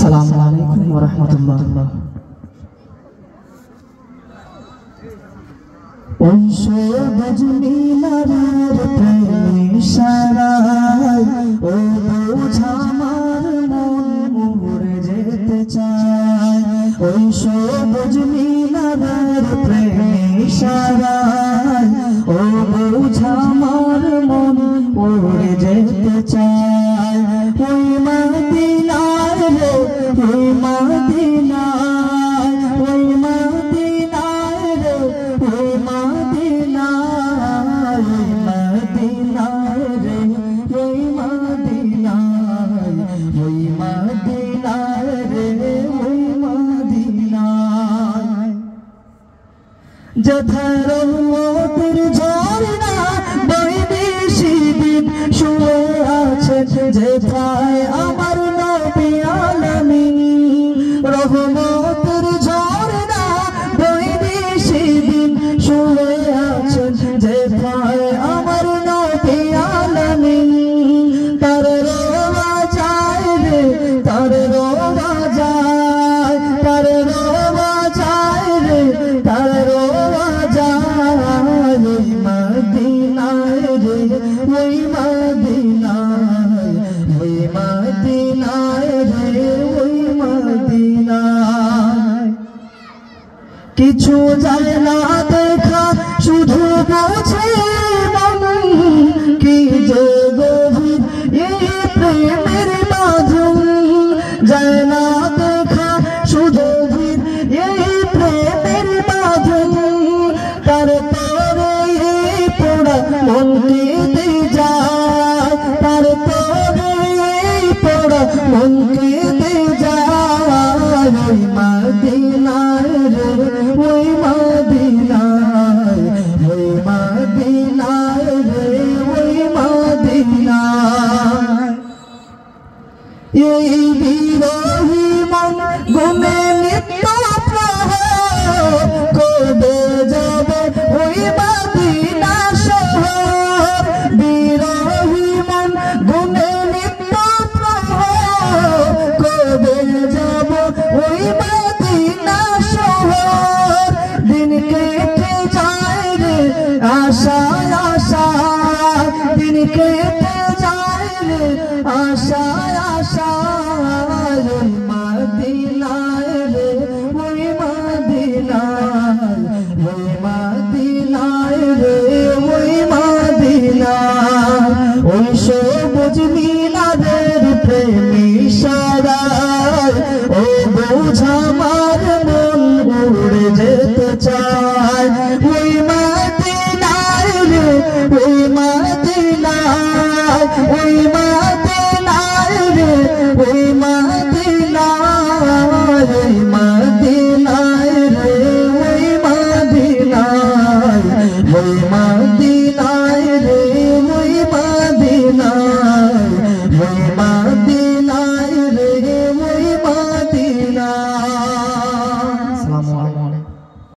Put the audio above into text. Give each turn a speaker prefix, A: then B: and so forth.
A: আসসালামু আলাইকুম ওয়া রাহমাতুল্লাহ। ওই সবুজ মিনারের প্রেমী সারায় ও বোঝা আমার মন উড়ে যেতে চায়। ওই সবুজ মিনারের প্রেমী সারায় ও বোঝা আমার মন উড়ে যেতে চায়। ওই মদিনায় রে ওই মদিনায়, ওই মদিনায় রে ওই মদিনায়, ওই মদিনায় রে ওই মদিনায়, ওই মদিনায় রে ওই মদিনায়। যেথায় রহমতের ঝর্ণা বইবে সেদিন শুয়ে আছে, যেথায় আমার নবী আলামিন। রহমতের ঝর্ণা বইবে সেদিন শুয়ে আছে, যেথায় আমার নবী আলামিন। তার রওয়া যায় রে তার রওয়া যায়, তার রওয়া যায় রে তার রওয়া যায়। ওই মদিনায় রে ওই মদিনায়, ওই মদিনায় রে ওই মদিনায়। কিছু যায় না দেখা শুধু বোঝে মন, কি যে গভীর এই প্রেমের বাঁধন। যায় না দেখা শুধু এই প্রেমের বাঁধন, তারপরে এই পোড়া মন কেঁদে যায়, তারপরে এই পোড়া মন কেঁদে যায়। ওই মদিনায় রে ওই মদিনায়, ওই মদিনায় রে ওই মদিনায়। এই বিরহী মন গুনে নিত্য প্রহর, কবে যাবে ওই মদিনা শহর। বিরহী মন গুনে নিত্য প্রহর, কবে যাব ওই মদিনা শহর। দিন কেটে যায় রে আশায় আশায়, দিন কেটে যায় রে আশায় আশায়। ওই মদিনায় রে ওই মদিনায়, ওই মদিনায় রে ওই মদিনায়। ওই সবুজ মিনারের প্রেমী সারায় ও বোঝা আমার মন উড়ে যেতে চায়।